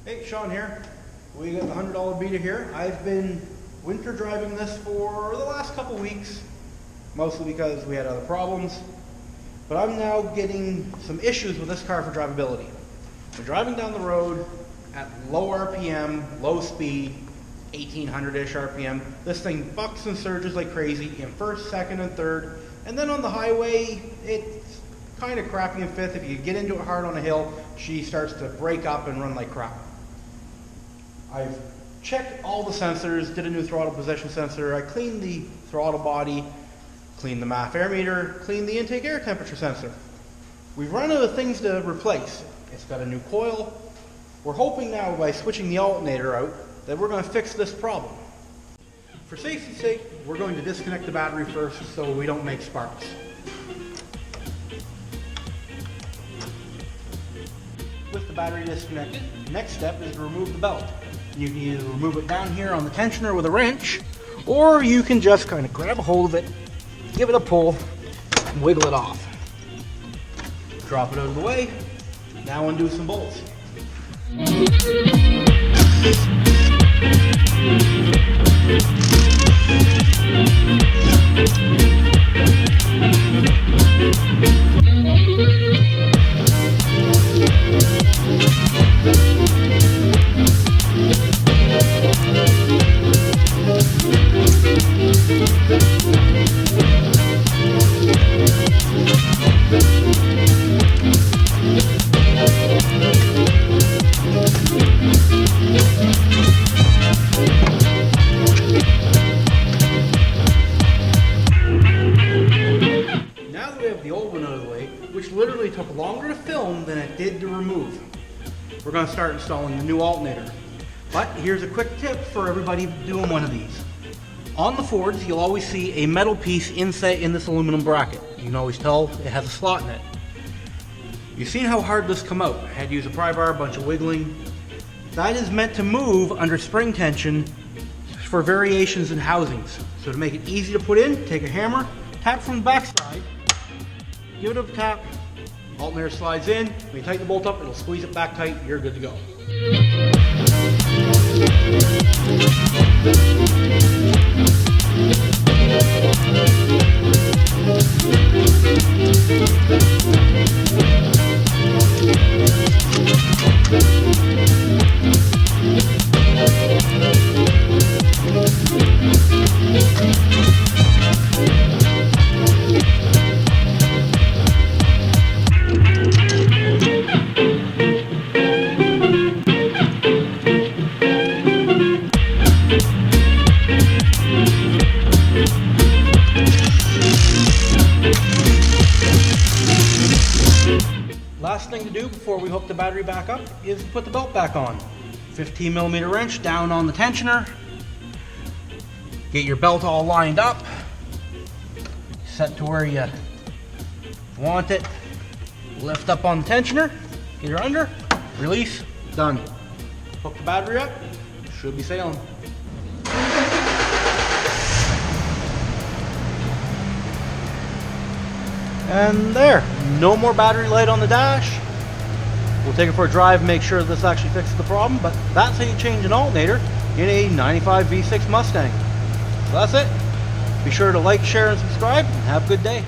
Hey, Shawn here. We got the $100 beater here. I've been winter driving this for the last couple weeks, mostly because we had other problems. But I'm now getting some issues with this car for drivability. We're driving down the road at low RPM, low speed, 1800-ish RPM. This thing bucks and surges like crazy in first, second, and third. And then on the highway, it's kind of crappy in fifth. If you get into it hard on a hill, she starts to break up and run like crap. I've checked all the sensors, did a new throttle position sensor, I cleaned the throttle body, cleaned the MAF air meter, cleaned the intake air temperature sensor. We've run out of things to replace. It's got a new coil. We're hoping now by switching the alternator out that we're going to fix this problem. For safety's sake, we're going to disconnect the battery first so we don't make sparks. With the battery disconnected, next step is to remove the belt. You can either remove it down here on the tensioner with a wrench, or you can just kind of grab a hold of it, give it a pull, and wiggle it off. Drop it out of the way. Now undo some bolts. Now that we have the old one out of the way, which literally took longer to film than it did to remove, we're going to start installing the new alternator. But here's a quick tip for everybody doing one of these. On the Fords, you'll always see a metal piece inset in this aluminum bracket. You can always tell it has a slot in it. You've seen how hard this come out. I had to use a pry bar, a bunch of wiggling. That is meant to move under spring tension for variations in housings. So to make it easy to put in, take a hammer, tap from the back side, give it a tap, alternator slides in. When you tighten the bolt up, it'll squeeze it back tight, you're good to go. Last thing to do before we hook the battery back up is put the belt back on. 15mm wrench down on the tensioner. Get your belt all lined up. Set to where you want it. Lift up on the tensioner. Get her under. Release. Done. Hook the battery up. Should be sailing. And there, no more battery light on the dash. We'll take it for a drive and make sure this actually fixes the problem, but that's how you change an alternator in a 95 V6 Mustang. So that's it. Be sure to like, share, and subscribe, and have a good day.